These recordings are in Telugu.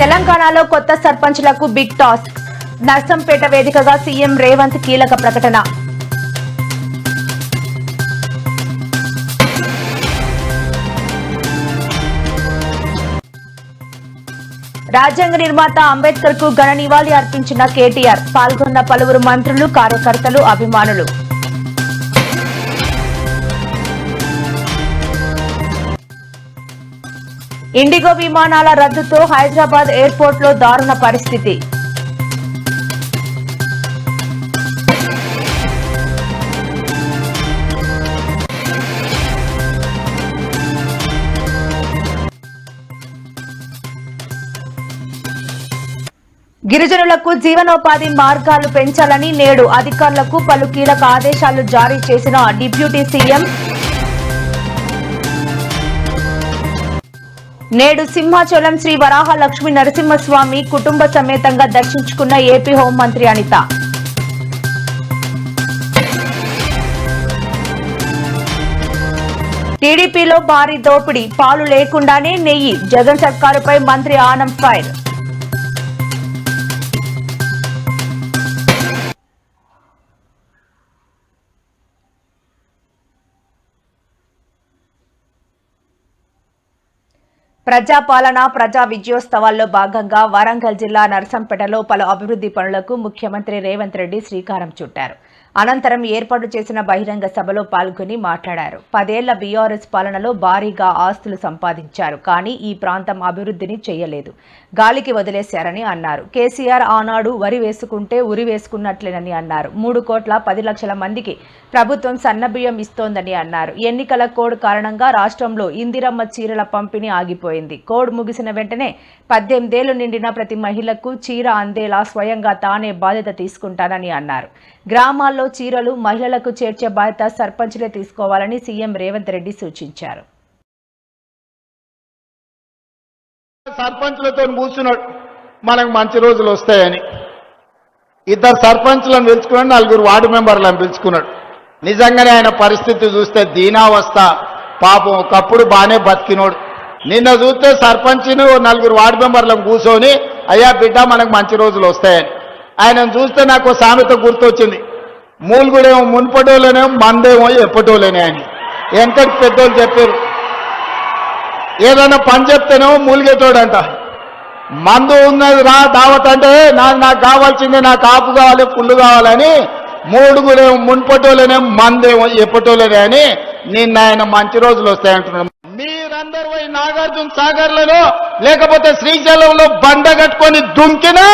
తెలంగాణలో కొత్త సర్పంచ్లకు బిగ్ టాస్క్. నర్సంపేట వేదికగా సీఎం రేవంత్ కీలక ప్రకటన. రాజ్యాంగ నిర్మాత అంబేద్కర్ కు ఘన నివాళి అర్పించిన కేటీఆర్. పాల్గొన్న పలువురు మంత్రులు, కార్యకర్తలు, అభిమానులు. ఇండిగో విమానాల రద్దుతో హైదరాబాద్ ఎయిర్పోర్ట్ లో దారుణ పరిస్థితి. గిరిజనులకు జీవనోపాధి మార్గాలు పెంచాలని నేడు అధికారులకు పలు కీలక ఆదేశాలు జారీ చేసిన డిప్యూటీ సీఎం. నేడు సింహాచలం శ్రీ వరాహ లక్ష్మీ నరసింహస్వామి కుటుంబ సమేతంగా దర్శించుకున్న ఏపీ హోంమంత్రి అనిత. టీడీపీలో భారీ దోపిడీ, పాలు లేకుండానే నెయ్యి. జగన్ సర్కారుపై మంత్రి ఆనం ఫైర్. ప్రజాపాలన, ప్రజా విజయోత్సవాల్లో భాగంగా వరంగల్ జిల్లా నర్సంపేటలో పలు అభివృద్ధి పనులకు ముఖ్యమంత్రి రేవంత్ రెడ్డి శ్రీకారం చుట్టారు. అనంతరం ఏర్పాటు చేసిన బహిరంగ సభలో పాల్గొని మాట్లాడారు. 10 ఏళ్ల బీఆర్ఎస్ పాలనలో భారీగా ఆస్తులు సంపాదించారు, కానీ ఈ ప్రాంతం అభివృద్ధిని చేయలేదు, గాలికి వదిలేశారని అన్నారు. కేసీఆర్ ఆనాడు వరి వేసుకుంటే ఉరి వేసుకున్నట్లేనని అన్నారు. 3,10,00,000 మందికి ప్రభుత్వం సన్నబియ్యం ఇస్తోందని అన్నారు. ఎన్నికల కోడ్ కారణంగా రాష్ట్రంలో ఇందిరమ్మ చీరల పంపిణీ ఆగిపోయింది. కోడ్ ముగిసిన వెంటనే 18 ఏళ్లు నిండిన ప్రతి మహిళకు చీర అందేలా స్వయంగా తానే బాధ్యత తీసుకుంటానని అన్నారు. గ్రామాల్లో చీరలు మహిళలకు చేర్చే బాధ్యత సర్పంచ్లే తీసుకోవాలని సీఎం రేవంత్ రెడ్డి సూచించారు. సర్పంచ్లతో కూర్చున్నాడు, మనకు మంచి రోజులు వస్తాయని. 2 సర్పంచ్లను పిలుచుకున్నాడు, 4 వార్డు మెంబర్లను పిలుచుకున్నాడు. నిజంగానే ఆయన పరిస్థితి చూస్తే దీనావస్థ. పాపం ఒకప్పుడు బాగానే బతికినోడు. నిన్న చూస్తే సర్పంచ్ను 4 వార్డు మెంబర్లను కూర్చొని, అయ్యా బిడ్డ మనకు మంచి రోజులు వస్తాయని. ఆయనను చూస్తే నాకు సామెత గుర్తొచ్చింది. మూలుగుడేమో మున్పటోలేనేమో, మందేమో ఎప్పటోలేనే అని వెంకటి పెద్దోళ్ళు చెప్పారు. ఏదైనా పని చెప్తేనేమో మూలిగేటోడంట. మందు ఉన్నది రా దావత్ అంటే నాకు కావాల్సిందే, నాకు ఆపు కావాలి, పుల్లు కావాలని. మూడుగుడేమో మున్పటోలేనేమో, మందేమో ఎప్పటోలేనే అని నిన్న ఆయన మంచి రోజులు వస్తాయంటున్నాడు. మీరందరూ పోయి నాగార్జున సాగర్లలో లేకపోతే శ్రీశైలంలో బండ కట్టుకొని దుంకినా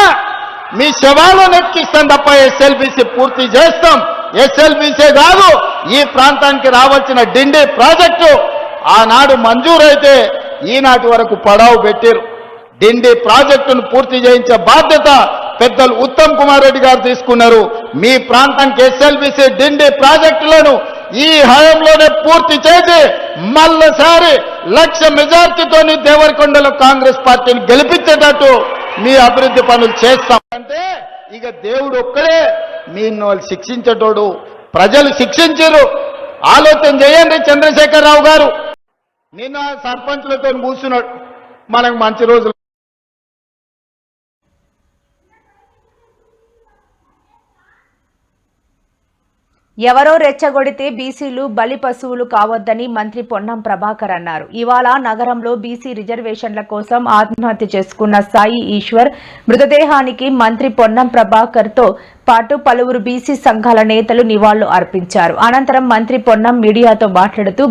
మీ శవాలను నెక్కిస్తాం తప్ప ఎస్ఎల్బీసీ పూర్తి చేస్తాం. ఎస్ఎల్బీసీ కాదు, ఈ ప్రాంతానికి రావాల్సిన డిండి ప్రాజెక్టు ఆనాడు మంజూరైతే ఈనాటి వరకు పడావు పెట్టారు. డిండి ప్రాజెక్టును పూర్తి చేయించే బాధ్యత పెద్దలు ఉత్తమ్ కుమార్ రెడ్డి గారు తీసుకున్నారు. మీ ప్రాంతానికి ఎస్ఎల్బీసీ డిండి ప్రాజెక్టులను ఈ హయాంలోనే పూర్తి చేసి మళ్ళీసారి 1,00,000 మెజార్టీతోని దేవరకొండలో కాంగ్రెస్ పార్టీని గెలిపించేటట్టు మీ అభివృద్ధి పనులు చేస్తాం. అంటే ఇక దేవుడు ఒక్కడే మీన్నోళ్ళు శిక్షించేటోడు. ప్రజలు శిక్షించారు. ఆలోచన చేయండి. చంద్రశేఖరరావు గారు నిన్న సర్పంచ్లతో కూర్చున్నాడు, మనకు మంచి రోజులు. ఎవరో రెచ్చగొడితే బీసీలు బలి పశువులు కావద్దని మంత్రి పొన్నం ప్రభాకర్ అన్నారు. ఇవాళ నగరంలో బీసీ రిజర్వేషన్ల కోసం ఆత్మహత్య చేసుకున్న సాయి ఈశ్వర్ మృతదేహానికి మంత్రి పొన్నం ప్రభాకర్ తో పాటు పలువురు బీసీ సంఘాల నేతలు నివాళులు అర్పించారు. అనంతరం మంత్రి పొన్నం మీడియాతో మాట్లాడుతూ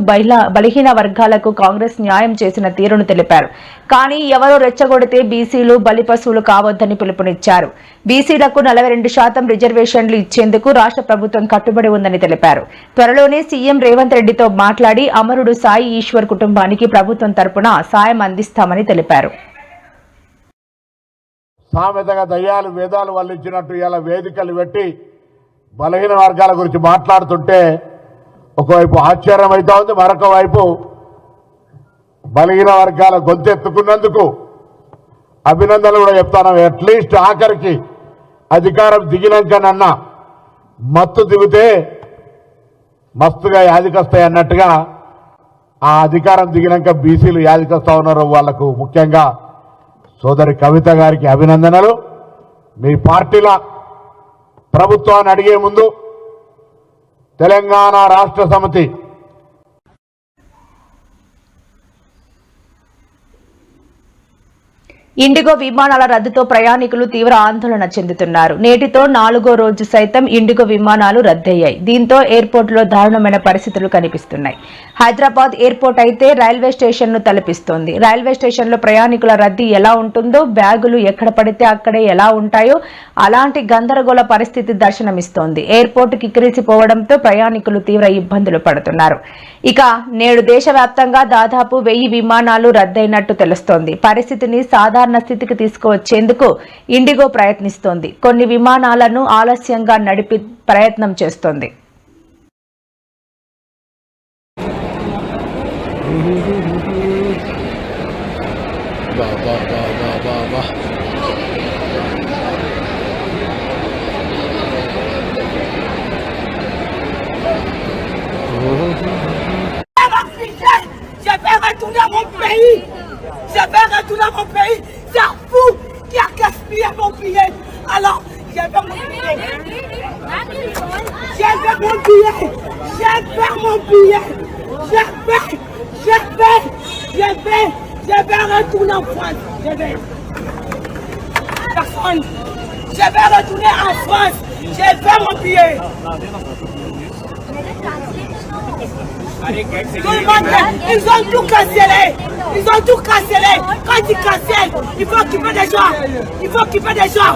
బలహీన వర్గాలకు కాంగ్రెస్ న్యాయం చేసిన తీరును తెలిపారు. కానీ ఎవరో రెచ్చగొడితే బీసీలు బలి పశువులు కావద్దని పిలుపునిచ్చారు. బీసీలకు 42% రిజర్వేషన్లు ఇచ్చేందుకు రాష్ట్ర ప్రభుత్వం కట్టుబడి ఉందని తెలిపారు. త్వరలోనే సీఎం రేవంత్ రెడ్డితో మాట్లాడి అమరుడు సాయి ఈశ్వర్ కుటుంబానికి ప్రభుత్వం తరపున సాయం అందిస్తామని తెలిపారు. సామెతగా దయ్యాలు వేదాలు వాళ్ళు ఇచ్చినట్టు ఇలా వేదికలు పెట్టి బలహీన వర్గాల గురించి మాట్లాడుతుంటే ఒకవైపు ఆశ్చర్యం అవుతా ఉంది, మరొక వైపు బలహీన వర్గాల గొంతెత్తుకున్నందుకు అభినందనలు కూడా చెప్తాను. అట్లీస్ట్ ఆఖరికి అధికారం దిగినాకనన్నా మత్తు దిగితే మస్తుగా యాదికొస్తాయి అన్నట్టుగా ఆ అధికారం దిగినాక బీసీలు యాదికొస్తా ఉన్నారు. వాళ్లకు ముఖ్యంగా సోదరి కవిత గారికి అభినందనలు. మీ పార్టీల ప్రభుత్వాన్ని అడిగే ముందు తెలంగాణ రాష్ట్ర సమితి ఇండిగో విమానాల రద్దుతో ప్రయాణికులు తీవ్ర ఆందోళన చెందుతున్నారు. నేటితో 4వ రోజు సైతం ఇండిగో విమానాలు రద్దయ్యాయి. దీంతో ఎయిర్పోర్టులో దారుణమైన పరిస్థితులు కనిపిస్తున్నాయి. హైదరాబాద్ ఎయిర్పోర్ట్ అయితే రైల్వే స్టేషన్ను తలపిస్తోంది. రైల్వే స్టేషన్లో ప్రయాణికుల రద్దీ ఎలా ఉంటుందో, బ్యాగులు ఎక్కడ పడితే అక్కడే ఎలా ఉంటాయో అలాంటి గందరగోళ పరిస్థితి దర్శనమిస్తోంది. ఎయిర్పోర్టు కిక్కిరిసిపోవడంతో ప్రయాణికులు తీవ్ర ఇబ్బందులు పడుతున్నారు. ఇక నేడు దేశవ్యాప్తంగా దాదాపు 1000 విమానాలు రద్దయినట్టు తెలుస్తోంది. పరిస్థితిని సాధారణ స్థితికి తీసుకువచ్చేందుకు ఇండిగో ప్రయత్నిస్తోంది. కొన్ని విమానాలను ఆలస్యంగా నడిపి ప్రయత్నం చేస్తోంది. Je vais retourner à mon pays. Je vais retourner à mon pays. C'est fou qui a gaspillé mon billet. Alors, je vais mon billet. Je vais mon billet. Je vais mon billet. Je vais retourner en France. Je vais. Personne. Je vais retourner en France. Je vais mon billet. Tout le monde, ils ont tout cancellé. Ils ont tout cancellé. Quand ils cancellent, il faut occuper des gens. Il faut occuper des gens.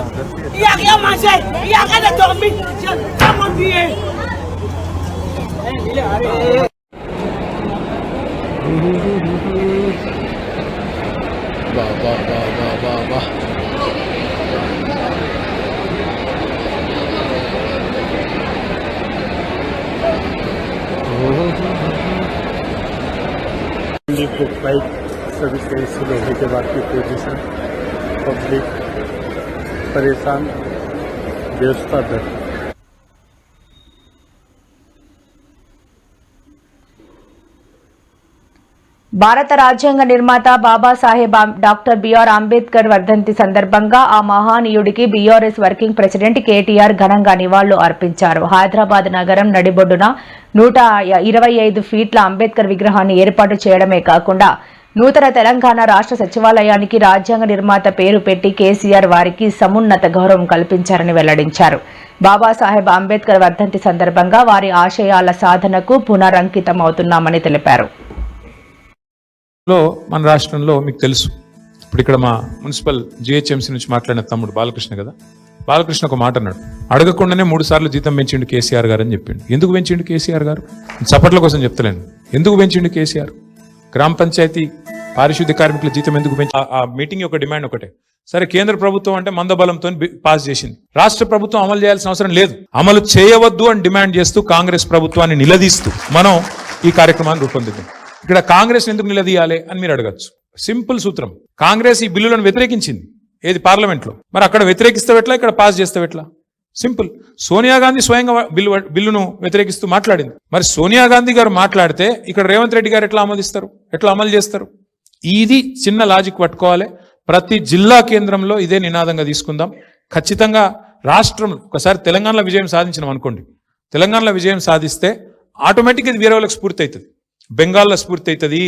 Il n'y a rien à manger. Il n'y a rien à dormir. Je vais mon billet. को फ्लाइट सर्विस कैंसिल होने के बाद की पोजीशन पब्लिक परेशान व्यवस्था दर భారత రాజ్యాంగ నిర్మాత బాబాసాహెబ్ డాక్టర్ బిఆర్ అంబేద్కర్ వర్ధంతి సందర్భంగా ఆ మహానీయుడికి బీఆర్ఎస్ వర్కింగ్ ప్రెసిడెంట్ కేటీఆర్ ఘనంగా నివాళులు అర్పించారు. హైదరాబాద్ నగరం నడిబొడ్డున 125 ఫీట్ల అంబేద్కర్ విగ్రహాన్ని ఏర్పాటు చేయడమే కాకుండా నూతన తెలంగాణ రాష్ట్ర సచివాలయానికి రాజ్యాంగ నిర్మాత పేరు పెట్టి కేసీఆర్ వారికి సమున్నత గౌరవం కల్పించారని వెల్లడించారు. బాబాసాహెబ్ అంబేద్కర్ వర్ధంతి సందర్భంగా వారి ఆశయాల సాధనకు పునరంకితమవుతున్నామని తెలిపారు. మన రాష్ట్రంలో మీకు తెలుసు, ఇప్పుడు ఇక్కడ మా మున్సిపల్ జిహెచ్ఎంసీ నుంచి మాట్లాడిన తమ్ముడు బాలకృష్ణ కదా, బాలకృష్ణ ఒక మాట అన్నాడు, అడగకుండానే 3 సార్లు జీతం పెంచిండు కేసీఆర్ గారు అని చెప్పిండు. ఎందుకు పెంచిండు కేసీఆర్ గారు? చప్పట్ల కోసం చెప్తలేను. ఎందుకు పెంచిండు కేసీఆర్? గ్రామ పంచాయతీ పారిశుద్ధ్య కార్మికుల జీతం ఎందుకు పెంచి? ఆ మీటింగ్ యొక్క డిమాండ్ ఒకటే. సరే, కేంద్ర ప్రభుత్వం అంటే మందబలంతో పాస్ చేసింది, రాష్ట్ర ప్రభుత్వం అమలు చేయాల్సిన అవసరం లేదు, అమలు చేయవద్దు అని డిమాండ్ చేస్తూ కాంగ్రెస్ ప్రభుత్వాన్ని నిలదీస్తూ మనం ఈ కార్యక్రమాన్ని రూపొందిద్దాం. ఇక్కడ కాంగ్రెస్ ఎందుకు నిలదీయాలి అని మీరు అడగచ్చు. సింపుల్ సూత్రం, కాంగ్రెస్ ఈ బిల్లులను వ్యతిరేకించింది ఏది పార్లమెంట్లో, మరి అక్కడ వ్యతిరేకిస్తావెట్లా, ఇక్కడ పాస్ చేస్తావెట్లా? సింపుల్. సోనియా గాంధీ స్వయంగా బిల్లును వ్యతిరేకిస్తూ మాట్లాడింది. మరి సోనియా గాంధీ గారు మాట్లాడితే ఇక్కడ రేవంత్ రెడ్డి గారు ఎట్లా ఆమోదిస్తారు, ఎట్లా అమలు చేస్తారు? ఇది చిన్న లాజిక్ పట్టుకోవాలి. ప్రతి జిల్లా కేంద్రంలో ఇదే నినాదంగా తీసుకుందాం. ఖచ్చితంగా రాష్ట్రం ఒకసారి తెలంగాణలో విజయం సాధించినాం అనుకోండి, తెలంగాణలో విజయం సాధిస్తే ఆటోమేటిక్గా ఇది వేరే వాళ్ళకి స్ఫూర్తి అవుతుంది. బెంగాల్లో స్ఫూర్తి అవుతుంది,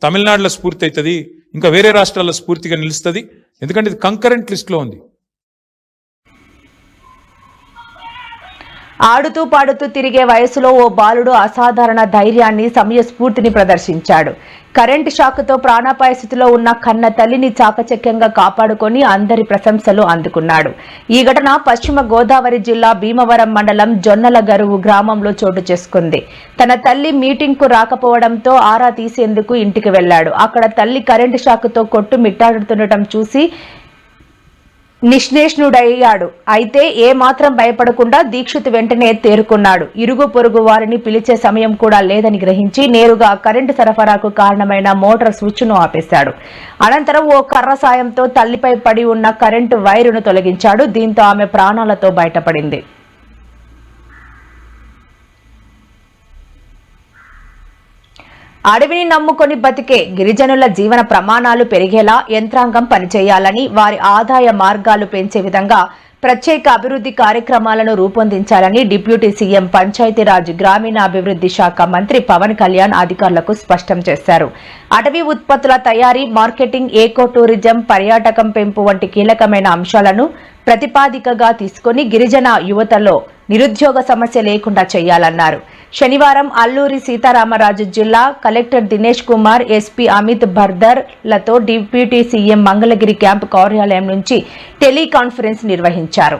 తమిళనాడులో స్ఫూర్తి అవుతుంది, ఇంకా వేరే రాష్ట్రాల్లో స్ఫూర్తిగా నిలుస్తుంది. ఎందుకంటే ఇది కంకరెంట్ లిస్ట్లో ఉంది. ఆడుతూ పాడుతూ తిరిగే వయసులో ఓ బాలుడు అసాధారణ ధైర్యాన్ని, సమయస్ఫూర్తిని ప్రదర్శించాడు. కరెంటు షాకుతో ప్రాణాపాయ స్థితిలో ఉన్న కన్న తల్లిని చాకచక్యంగా కాపాడుకొని అందరి ప్రశంసలు అందుకున్నాడు. ఈ ఘటన పశ్చిమ గోదావరి జిల్లా భీమవరం మండలం జొన్నలగరువు గ్రామంలో చోటు చేసుకుంది. తన తల్లి మీటింగ్కు రాకపోవడంతో ఆరా తీసేందుకు ఇంటికి వెళ్లాడు. అక్కడ తల్లి కరెంటు షాకుతో కొట్టుమిట్టాడుతుండటం చూసి నిశ్చేష్ణుడయ్యాడు. అయితే ఏమాత్రం భయపడకుండా దీక్షిత్ వెంటనే తేరుకున్నాడు. ఇరుగు పొరుగు వారిని పిలిచే సమయం కూడా లేదని గ్రహించి నేరుగా కరెంటు సరఫరాకు కారణమైన మోటార్ స్విచ్ను ఆపేశాడు. అనంతరం ఓ కర్ర సాయంతో తల్లిపై పడి ఉన్న కరెంటు వైరును తొలగించాడు. దీంతో ఆమె ప్రాణాలతో బయటపడింది. అడవిని నమ్ముకొని బతికే గిరిజనుల జీవన ప్రమాణాలు పెరిగేలా యంత్రాంగం పనిచేయాలని, వారి ఆదాయ మార్గాలు పెంచే విధంగా ప్రత్యేక అభివృద్ధి కార్యక్రమాలను రూపొందించాలని డిప్యూటీ సీఎం పంచాయతీరాజ్ గ్రామీణాభివృద్ధి శాఖ మంత్రి పవన్ కళ్యాణ్ అధికారులకు స్పష్టం చేశారు. అటవీ ఉత్పత్తుల తయారీ, మార్కెటింగ్, ఏకో టూరిజం, పర్యాటకం పెంపు వంటి కీలకమైన అంశాలను ప్రతిపాదికగా తీసుకుని గిరిజన యువతలో నిరుద్యోగ సమస్య లేకుండా చేయాలన్నారు. శనివారం అల్లూరి సీతారామరాజు జిల్లా కలెక్టర్ దినేష్ కుమార్, ఎస్పీ అమిత్ బర్దర్ లతో డిప్యూటీ సీఎం మంగళగిరి క్యాంపు కార్యాలయం నుంచి టెలికాన్ఫరెన్స్ నిర్వహించారు.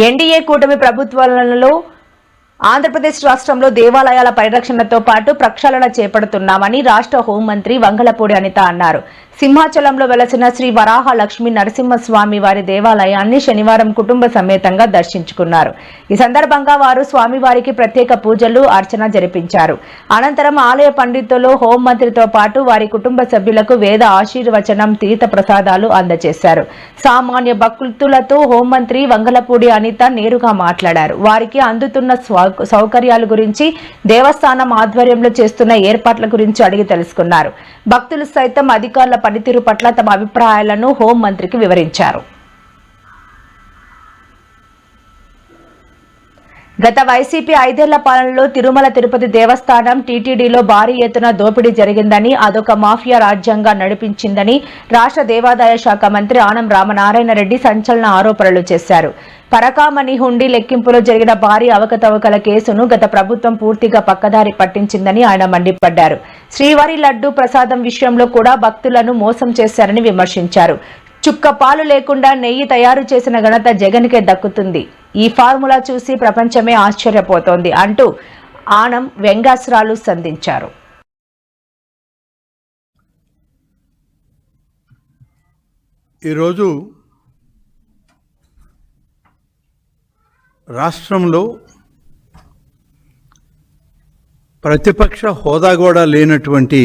ఎన్డీఏ కూటమి ప్రభుత్వాలలో ఆంధ్రప్రదేశ్ రాష్ట్రంలో దేవాలయాల పరిరక్షణతో పాటు ప్రక్షాళన చేపడుతున్నామని రాష్ట్ర హోంమంత్రి వంగలపూడి అనిత అన్నారు. సింహాచలంలో వెలసిన శ్రీ వరాహ లక్ష్మీ నరసింహస్వామి వారి దేవాలయాన్ని శనివారం కుటుంబ సమేతంగా దర్శించుకున్నారు. ఈ సందర్భంగా వారు స్వామివారికి ప్రత్యేక పూజలు, అర్చన జరిపించారు. అనంతరం ఆలయ పండితులు హోంమంత్రితో పాటు వారి కుటుంబ సభ్యులకు వేద ఆశీర్వచనం, తీర్థ ప్రసాదాలు అందజేశారు. సామాన్య భక్తులతో హోంమంత్రి వంగలపూడి అనిత నేరుగా మాట్లాడారు. వారికి అందుతున్న సౌకర్యాల గురించి, దేవస్థానం ఆధ్వర్యంలో చేస్తున్న ఏర్పాట్ల గురించి అడిగి తెలుసుకున్నారు. భక్తులు సైతం అధికారుల పనితీరు పట్ల తమ అభిప్రాయాలను హోంమంత్రికి వివరించారు. గత వైసీపీ 5 ఏళ్ల పాలనలో తిరుమల తిరుపతి దేవస్థానం టీటీడీలో భారీ ఎత్తున దోపిడీ జరిగిందని, అదొక మాఫియా రాజ్యంగా నడిపించిందని రాష్ట్ర దేవాదాయ శాఖ మంత్రి ఆనం రామనారాయణ రెడ్డి సంచలన ఆరోపణలు చేశారు. పరకామణి హుండీ లెక్కింపులో జరిగిన భారీ అవకతవకల కేసును గత ప్రభుత్వం పూర్తిగా పక్కదారి పట్టించిందని ఆయన మండిపడ్డారు. శ్రీవారి లడ్డూ ప్రసాదం విషయంలో కూడా భక్తులను మోసం చేశారని విమర్శించారు. చుక్క పాలు లేకుండా నెయ్యి తయారు చేసిన ఘనత జగన్కే దక్కుతుంది. ఈ ఫార్ములా చూసి ప్రపంచమే ఆశ్చర్యపోతోంది అంటూ ఆనం వ్యంగ్యాస్త్రాలు సంధించారు. ఈరోజు రాష్ట్రంలో ప్రతిపక్ష హోదా కూడా లేనటువంటి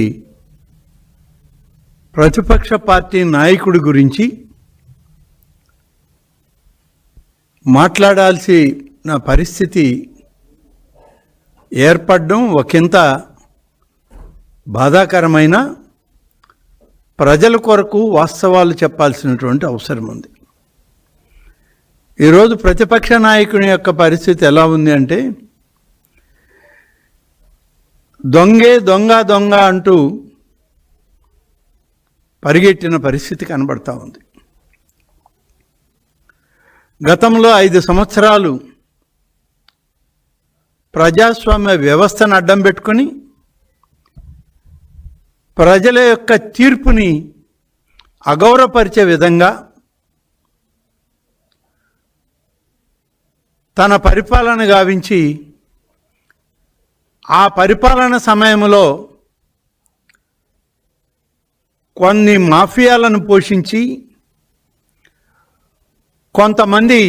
ప్రతిపక్ష పార్టీ నాయకుడి గురించి మాట్లాడాల్సిన పరిస్థితి ఏర్పడడం ఒకంత బాధాకరమైన, ప్రజల కొరకు వాస్తవాలు చెప్పాల్సినటువంటి అవసరం ఉంది. ఈరోజు ప్రతిపక్ష నాయకుని యొక్క పరిస్థితి ఎలా ఉంది అంటే, దొంగే దొంగ దొంగ అంటూ పరిగెట్టిన పరిస్థితి కనబడతా ఉంది. గతంలో 5 సంవత్సరాలు ప్రజాస్వామ్య వ్యవస్థను అడ్డం పెట్టుకొని ప్రజల యొక్క తీర్పుని అగౌరవపరిచే విధంగా తన పరిపాలన గావించి, ఆ పరిపాలన సమయంలో కొన్ని మాఫియాలను పోషించి కొంతమంది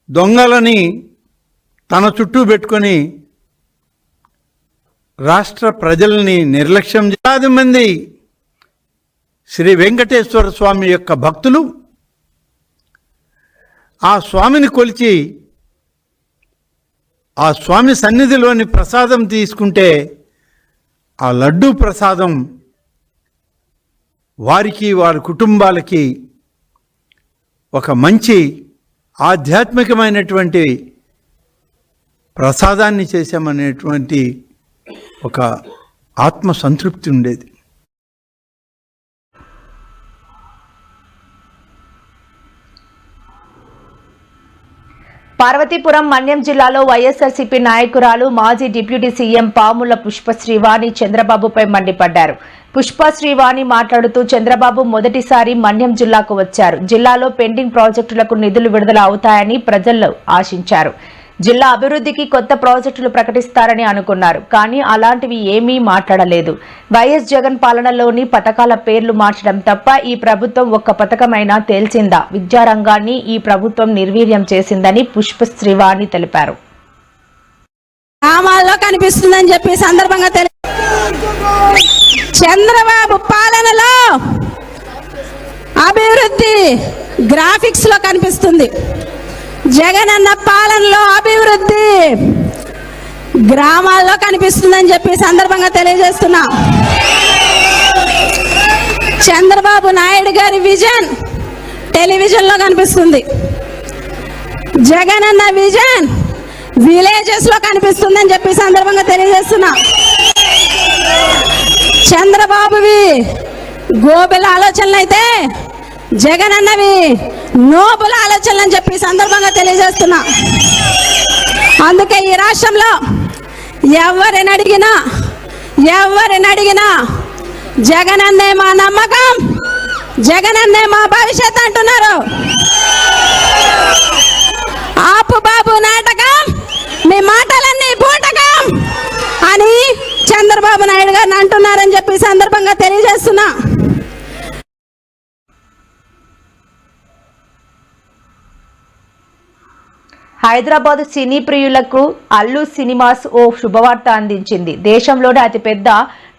దొంగలని తన చుట్టూ పెట్టుకొని రాష్ట్ర ప్రజల్ని నిర్లక్ష్యం. 10 మంది శ్రీ వెంకటేశ్వర స్వామి యొక్క భక్తులు ఆ స్వామిని కొలిచి ఆ స్వామి సన్నిధిలోని ప్రసాదం తీసుకుంటే ఆ లడ్డూ ప్రసాదం వారికి, వారి కుటుంబాలకి ఒక మంచి ఆధ్యాత్మికమైనటువంటి ప్రసాదాన్ని చేశామనేటువంటి ఒక ఆత్మ సంతృప్తి ఉండేది. పార్వతీపురం మన్యం జిల్లాలో వైఎస్ఆర్సీపీ నాయకురాలు మాజీ డిప్యూటీ సీఎం పాముల పుష్పశ్రీవాణి చంద్రబాబుపై మండిపడ్డారు. పుష్పశ్రీవాణి మాట్లాడుతూ చంద్రబాబు మొదటిసారి మన్యం జిల్లాకు వచ్చారు. జిల్లాలో పెండింగ్ ప్రాజెక్టులకు నిధులు విడుదల అవుతాయని ప్రజలు ఆశించారు. జిల్లా అభివృద్ధికి కొత్త ప్రాజెక్టులు ప్రకటిస్తారని అనుకున్నారు. కానీ అలాంటివి ఏమీ మాట్లాడలేదు. వైఎస్ జగన్ పాలనలోని పథకాల పేర్లు మార్చడం తప్ప ఈ ప్రభుత్వం ఒక్క పథకమైనా తేల్చిందా? విద్యారంగాన్ని ఈ ప్రభుత్వం నిర్వీర్యం చేసిందని పుష్పశ్రీవాణి తెలిపారు. గ్రామాల్లో కనిపిస్తుందని చెప్పి సందర్భంగా చంద్రబాబు పాలనలో అభివృద్ధి గ్రాఫిక్స్ లో కనిపిస్తుంది. జగనన్న పాలనలో అభివృద్ధి గ్రామాల్లో కనిపిస్తుందని చెప్పి సందర్భంగా తెలియజేస్తున్నా. చంద్రబాబు నాయుడు గారి విజన్ టెలివిజన్ లో కనిపిస్తుంది. జగనన్న విజన్ విలేజెస్ లో కనిపిస్తుందని చెప్పి సందర్భంగా తెలియజేస్తున్నా. చంద్రబాబువి గోబెల ఆలోచనలు అయితే జగనన్నవి నోబుల ఆలోచనలు అని చెప్పి సందర్భంగా తెలియజేస్తున్నా. అందుకే ఈ రాష్ట్రంలో ఎవరిని అడిగినా జగనన్నే మా నమ్మకం, జగనన్నే మా భవిష్యత్ అంటున్నారు. ఆపు బాబు నాటకం, మీ మాటలన్నీ బూటకం అని చంద్రబాబు నాయుడు గారిని అంటున్నారని చెప్పి సందర్భంగా తెలియజేస్తున్నా. హైదరాబాద్ సినీ ప్రియులకు అల్లు సినిమాస్ ఓ శుభవార్త అందించింది. దేశంలోనే అతిపెద్ద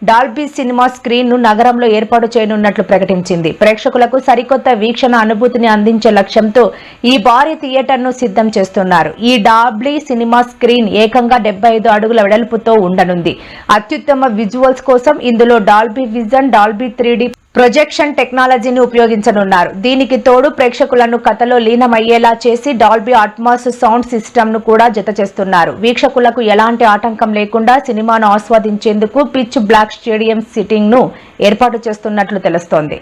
డాల్బీ సినిమా స్క్రీన్ ను నగరంలో ఏర్పాటు చేయనున్నట్లు ప్రకటించింది. ప్రేక్షకులకు సరికొత్త వీక్షణ అనుభూతిని అందించే లక్ష్యంతో ఈ భారీ థియేటర్ ను సిద్ధం చేస్తున్నారు. ఈ డాల్బీ సినిమా స్క్రీన్ ఏకంగా 75 అడుగుల వెడల్పుతో ఉండనుంది. అత్యుత్తమ విజువల్స్ కోసం ఇందులో Dolby vision, Dolby 3D projection టెక్నాలజీని ఉపయోగించనున్నారు. దీనికి తోడు ప్రేక్షకులను కథలో లీనమయ్యేలా చేసి డాల్బీ అట్మాస్ సౌండ్ సిస్టమ్ ను కూడా జత చేస్తున్నారు. వీక్షకులకు ఎలాంటి ఆటంకం లేకుండా సినిమాను ఆస్వాదించేందుకు పిచ్ బ్లాక్ స్టేడియం సిట్టింగ్ ను ఏర్పాటు చేస్తున్నట్లు తెలుస్తోంది.